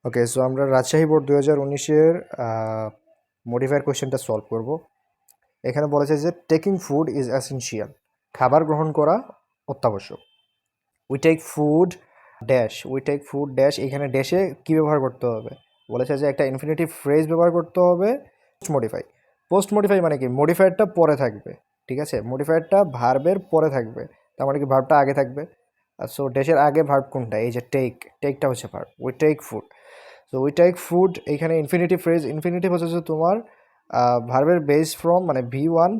ওকে, so আমরা Rajshahi board 2019-এর modifier কোয়েশ্চেনটা solve করব। এখানে বলেছে যে টেকিং ফুড ইজ এসেনশিয়াল, খাবার গ্রহণ করা অত্যাবশ্যক। We take food dash, we take food dash, এখানে ড্যাশে কী ব্যবহার করতে হবে? বলেছে যে একটা ইনফিনিটিভ ফ্রেজ ব্যবহার করতে হবে। মডিফাই, পোস্ট মডিফাই মানে কি? মডিফায়ারটা পরে থাকবে, ঠিক আছে? মডিফায়ারটা ভার্বের পরে থাকবে, তার মানে কি ভার্বটা আগে থাকবে। সো ড্যাশের আগে ভার্ব কোনটা? এই যে টেক, টেকটা হচ্ছে verb. We take food, so we take food, এইখানে ইনফিনিটিভ ফ্রেজ। ইনফিনিটিভ হচ্ছে যে তোমার ভার্বের বেস ফ্রম, মানে V1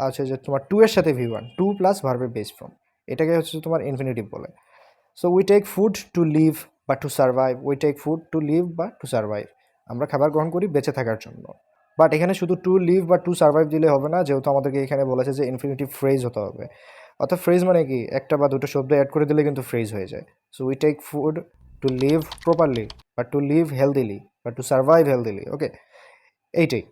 আছে যে তোমার টু এর সাথে V1, টু প্লাস ভার্বের বেস ফ্রম, এটাকে হচ্ছে তোমার ইনফিনিটিভ বলে। So we take food to live বা to survive, we take food to live বা টু সার্ভাইভ, আমরা খাবার গ্রহণ করি বেঁচে থাকার জন্য। বাট এখানে শুধু টু লিভ বা টু সার্ভাইভ দিলে হবে না, যেহেতু আমাদেরকে এখানে বলেছে যে ইনফিনিটিভ ফ্রেজ হতে হবে। অর্থাৎ ফ্রেজ মানে কি? একটা বা দুটো শব্দ অ্যাড করে দিলে কিন্তু ফ্রেজ হয়ে যায়। So we take food to live properly বা টু লিভ হেলদিলি বা টু সার্ভাইভ হেলদিলি। ওকে, এইটাই।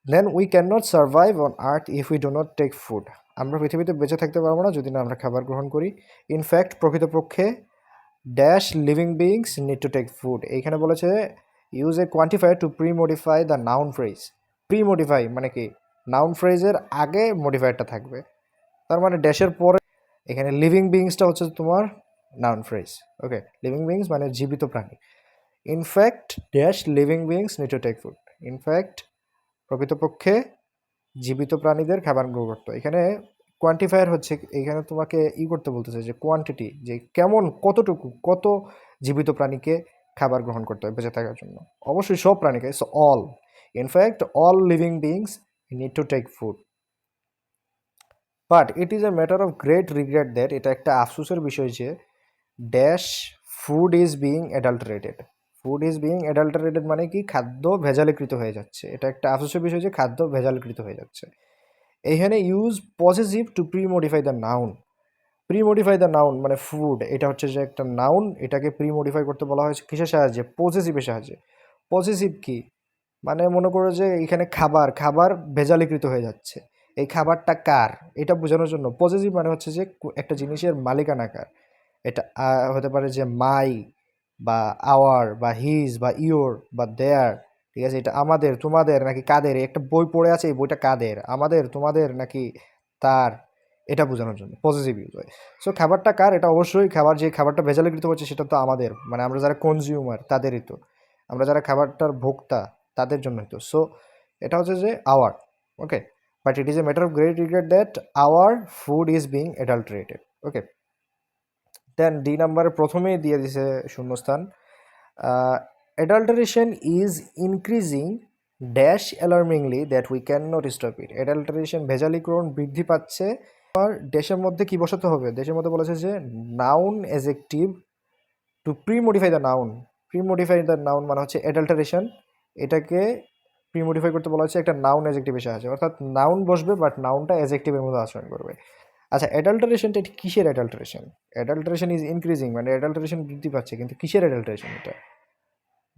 Then we can not survive on earth if we do not take food, আমরা পৃথিবীতে বেঁচে থাকতে পারবো না যদি না আমরা খাবার গ্রহণ করি। ইনফ্যাক্ট, প্রকৃতপক্ষে dash living beings need to take food, এইখানে বলেছে use a quantifier to pre modify the noun phrase. Pre modify মানে কি? নাউন ফ্রেজের আগে মডিফায়ারটা থাকবে, তার মানে ড্যাশের পরে। এখানে লিভিং বিংসটা হচ্ছে তোমার noun phrase. Okay, living beings মানে জীবিত প্রাণী। In fact dash living beings need to take food, in fact প্রকৃতপক্ষে জীবিত প্রাণীদের খাবার গ্রহণ করতে। এখানে কোয়ান্টিফায়ার হচ্ছে, এখানে তোমাকে করতে বলতেছে যে কোয়ান্টিটি, যে কেমন, কতটুকু, কত জীবিত প্রাণীকে খাবার গ্রহণ করতে হবে বেঁচে থাকার জন্য। অবশ্যই সব প্রাণীকে, so all, in fact all living beings need to take food. But it is a matter of great regret that, এটা একটা আফসোসের বিষয় যে dash food is being adulterated, food is being adulterated মানে কি? খাদ্য ভেজালীকৃত হয়ে যাচ্ছে। এটা একটা আফসোসের বিষয় যে খাদ্য ভেজালীকৃত হয়ে যাচ্ছে। এখানে use possessive two pre modify the noun. Pre modify the noun মানে ফুড, এটা হচ্ছে যে একটা নাউন, এটাকে প্রি মডিফাই করতে বলা হয়েছে কিসের সাহায্যে? পসেসিভের সাহায্যে। পসেসিভ কি? মানে মনে করো যে এখানে খাবার খাবার ভেজালীকৃত হয়ে যাচ্ছে, এই খাবারটা কার, এটা বোঝানোর জন্য পসেসিভ মানে হচ্ছে যে একটা জিনিসের মালিকানা কার। এটা হতে পারে যে মাই বা আওয়ার বা হিজ বা ইয়োর বা দেয়ার, ঠিক আছে? এটা আমাদের, তোমাদের নাকি কাদের? একটা বই পড়ে আছে, এই বইটা কাদের? আমাদের, তোমাদের নাকি তার? এটা বোঝানোর জন্য পজিটিভ ইউজ হয়। সো খাবারটা কার? এটা অবশ্যই খাবার, যে খাবারটা ভেজালীকৃত হচ্ছে সেটা তো আমাদের, মানে আমরা যারা কনজিউমার তাদেরই তো, আমরা যারা খাবারটার ভোক্তা তাদের জন্যই তো। সো এটা হচ্ছে যে our. Okay, but it is a matter of great regret that our food is being adulterated. Okay, then D নাম্বারে প্রথমেই দিয়ে দিছে শূন্যস্থান। Adulteration is increasing dash alarmingly that we can not stop it, adulteration ভেজালিকরণ বৃদ্ধি পাচ্ছে। আর দেশের মধ্যে কি বসাতে হবে? দেশের মধ্যে বলেছে যে noun adjective two pre modify the noun. Pre modify the noun মানে হচ্ছে অ্যাডাল্টারেশন, এটাকে প্রি মডিফাই করতে বলা হচ্ছে একটা নাউন এজেক্টিভের সাহায্যে, অর্থাৎ নাউন বসবে বাট নাউনটা এজেক্টিভের মতো আচরণ করবে। আচ্ছা, অ্যাডাল্টারেশনটা এটা কিসের অ্যাডাল্টারেশন? অ্যাডাল্টারেশন ইজ ইনক্রিজিং মানে অ্যাডাল্টারেশন বৃদ্ধি পাচ্ছে, কিন্তু কিসের অ্যাডাল্টারেশন এটা?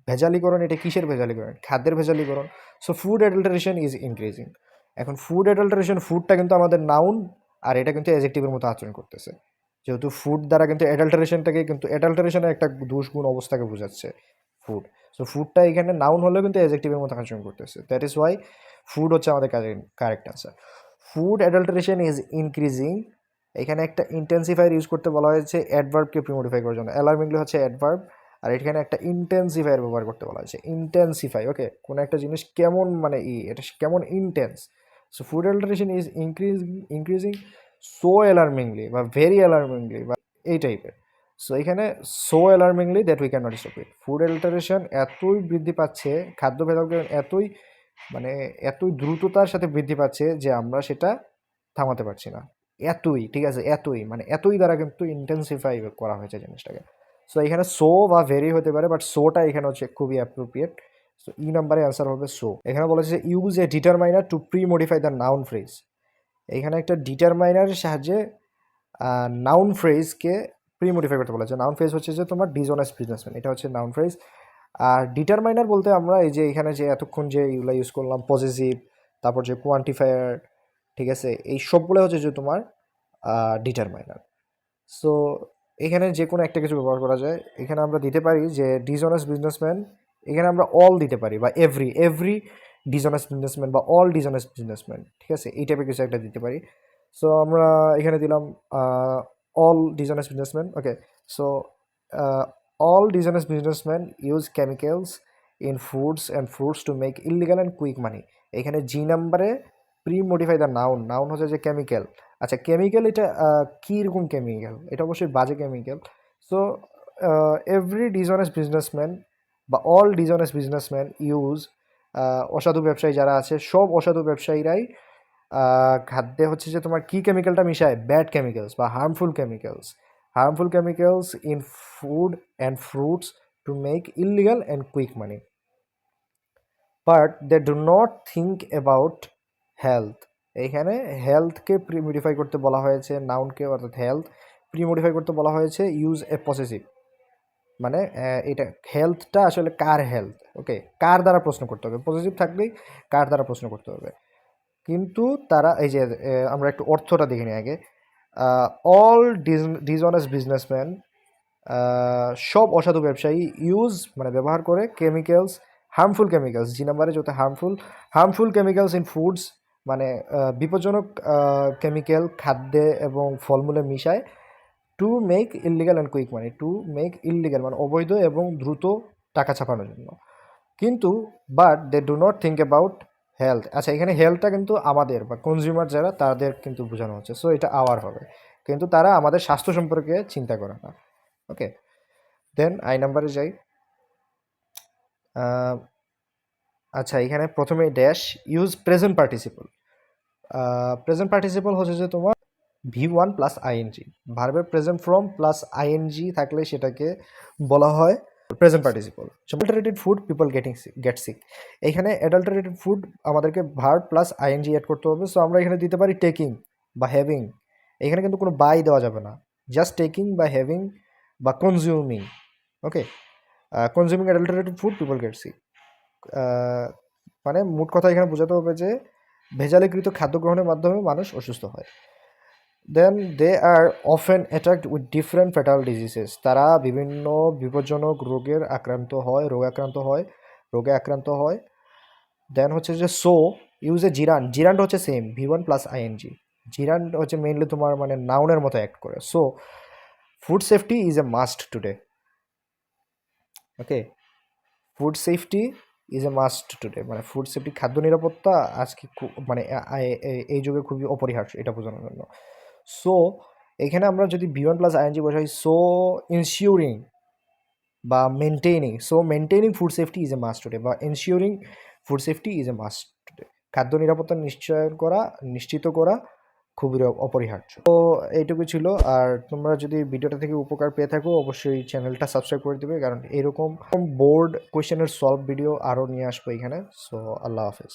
ভেজালিকরণ, এটা কিসের ভেজালিকরণ? খাদ্যের ভেজালিকরণ। So food adulteration is increasing. এখন ফুড অ্যাডাল্টারেশন, ফুডটা কিন্তু আমাদের নাউন, আর এটা কিন্তু অ্যাডজেক্টিভের মতো আচরণ করতেছে, যেহেতু ফুড দ্বারা কিন্তু অ্যাডাল্টারেশনটাকে, কিন্তু অ্যাডাল্টারেশনের একটা দুষ্গুণ অবস্থাকে বোঝাচ্ছে ফুড। সো ফুডটা এখানে নাউন হলেও কিন্তু অ্যাডজেক্টিভের মতো আচরণ করতেছে, দ্যাট ইজ ওয়াই ফুড হচ্ছে আমাদের correct answer. Food adulteration is increasing, এখানে একটা ইন্টেন্সিফায়ার ইউজ করতে বলা হয়েছে অ্যাডভার্বকে প্রিমোডিফাই করার জন্য। অ্যালার্মিংলি হচ্ছে অ্যাডভার্ব, আর এখানে একটা ইন্টেন্সিফায়ার ব্যবহার করতে বলা হয়েছে, ইন্টেন্সিফাই। ওকে, কোনো একটা জিনিস কেমন, মানে এটা কেমন intense. So food adulteration is increasing so alarmingly বা ভেরি অ্যালার্মিংলি বা এই টাইপের। সো এখানে so alarmingly that we can not stop it, food adulteration এতই বৃদ্ধি পাচ্ছে, খাদ্য ভেদাভেদ এতই, মানে এতই দ্রুততার সাথে বৃদ্ধি পাচ্ছে যে আমরা সেটা থামাতে পারছি না। এতই, ঠিক আছে, এতই, মানে এতই দ্বারা কিন্তু ইন্টেন্সিফাই করা হয়েছে জিনিসটাকে। সো এখানে সো বা ভেরি হতে পারে, বাট সোটা এখানে হচ্ছে খুবই অ্যাপ্রোপ্রিয়েট। সো ই নাম্বারে অ্যান্সার হবে সো। এখানে বলেছে use A determiner two pre modify the noun phrase, এখানে একটা ডিটারমাইনারের সাহায্যে নাউন ফ্রেজকে প্রি মডিফাই করতে বলেছে। নাউন ফ্রেজ হচ্ছে যে তোমার ডিসঅনেস্ট বিজনেসম্যান, এটা হচ্ছে নাউন ফ্রেজ। আর ডিটারমাইনার বলতে আমরা এই যে এখানে যে এতক্ষণ যে এগুলো ইউজ করলাম, পজিটিভ, তারপর যে কোয়ান্টিফায়ার, ঠিক আছে, এই সবগুলো হচ্ছে যে তোমার ডিটারমাইনার। সো এখানে যে কোনো একটা কিছু ব্যবহার করা যায়। এখানে আমরা দিতে পারি যে ডিসঅনেস্ট বিজনেসম্যান, এখানে আমরা অল দিতে পারি বা এভরি ডিসঅনেস্ট বিজনেসম্যান বা অল ডিসঅনেস্ট বিজনেসম্যান, ঠিক আছে, এই টাইপের কিছু একটা দিতে পারি। সো আমরা এখানে দিলাম all dishonest businessman. Okay, so all dishonest businessmen use chemicals in foods and fruits to make illegal and quick money. এখানে জি নাম্বারে প্রি মডিফাই দ্য নাউন হচ্ছে যে কেমিক্যাল। আচ্ছা, কেমিক্যাল এটা কী রকম কেমিক্যাল? এটা অবশ্যই বাজে chemical. So every dishonest businessman বা অল ডিসঅনেস্ট বিজনেসম্যান ইউজ, অসাধু ব্যবসায়ী যারা আছে সব অসাধু ব্যবসায়ীরাই খাদ্যে হচ্ছে যে তোমার কী কেমিক্যালটা মিশায়? ব্যাড কেমিক্যালস বা harmful chemicals in food and fruits to make illegal and quick money, but they do not think about health. এইখানে হেলথকে প্রিমডিফাই করতে বলা হয়েছে, নাউনকে অর্থাৎ হেলথ প্রিমডিফাই করতে বলা হয়েছে ইউজ এ পসেসিভ, মানে এটা হেলথটা আসলে কার হেলথ? ওকে, কার দ্বারা প্রশ্ন করতে হবে, পজিটিভ থাকলেই কার দ্বারা প্রশ্ন করতে হবে। কিন্তু তারা এই যে আমরা একটু অর্থটা দেখে নিই আগে। অল ডিসঅনেস্ট বিজনেসম্যান, সব অসাধু ব্যবসায়ী ইউজ মানে ব্যবহার করে হার্মফুল কেমিক্যালস, জি নাম্বারে যত হার্মফুল কেমিক্যালস ইন ফুডস, মানে বিপজ্জনক কেমিক্যাল খাদ্যে এবং ফলমূলে মিশায়, to make illegal and quick money, to make illegal মানে অবৈধ এবং দ্রুত টাকা ছাপানোর জন্য। কিন্তু but they do not think about health. আচ্ছা, এখানে হেলথটা কিন্তু আমাদের বা কনজিউমার যারা তাদের কিন্তু বোঝানো হচ্ছে, সো এটা আওয়ার হবে, কিন্তু তারা আমাদের স্বাস্থ্য সম্পর্কে চিন্তা করে না। ওকে, দেন আই নাম্বারে যাই। আচ্ছা, এখানে প্রথমে dash use present participle. Present participle হচ্ছে যে তোমার V1 প্লাস আইএনজি, ভার্বের প্রেজেন্ট ফর্ম প্লাস আইএনজি থাকলে সেটাকে বলা হয় present participle. Adulterated food people get sick, এখানে অ্যাডাল্টারেটেড ফুড আমাদেরকে ভার্ব প্লাস আইএনজি অ্যাড করতে হবে। সো আমরা এখানে দিতে পারি টেকিং বা হ্যাভিং, এখানে কিন্তু কোনো বাই দেওয়া যাবে না, জাস্ট টেকিং বা হ্যাভিং বা consuming. Okay, consuming adulterated food people get sick, মানে মোট কথা এখানে বোঝাতে হবে যে ভেজালিকৃত খাদ্য গ্রহণের মাধ্যমে মানুষ অসুস্থ হয়। Then they are often attacked with different fatal diseases, তারা বিভিন্ন বিপজ্জনক রোগে আক্রান্ত হয়। দেন হচ্ছে যে সো ইউজ এ জিরান্ড হচ্ছে সেম V1 প্লাস আইএনজি, জিরান্ড হচ্ছে মেইনলি তোমার মানে নাউনের মতো অ্যাক্ট করে। So food safety is a must today. Okay, food safety is a must today, মানে ফুড সেফটি খাদ্য নিরাপত্তা আজকে মানে এই যুগে খুবই অপরিহার্য, এটা বোঝানোর জন্য। সো এখানে আমরা যদি V1 প্লাস আইএনজি বসাই, সো ইনশিওরিং বা maintaining food safety is a must today, বা ensuring food safety is a must today, খাদ্য নিরাপত্তা নিশ্চিত করা খুবই অপরিহার্য। তো এইটুকু ছিল। আর তোমরা যদি ভিডিওটা থেকে উপকার পেয়ে থাকো অবশ্যই চ্যানেলটা সাবস্ক্রাইব করে দিবে, কারণ এরকম বোর্ড কোয়েশ্চেনের সলভ ভিডিও আরও নিয়ে আসবো এখানে। সো আল্লাহ হাফেজ।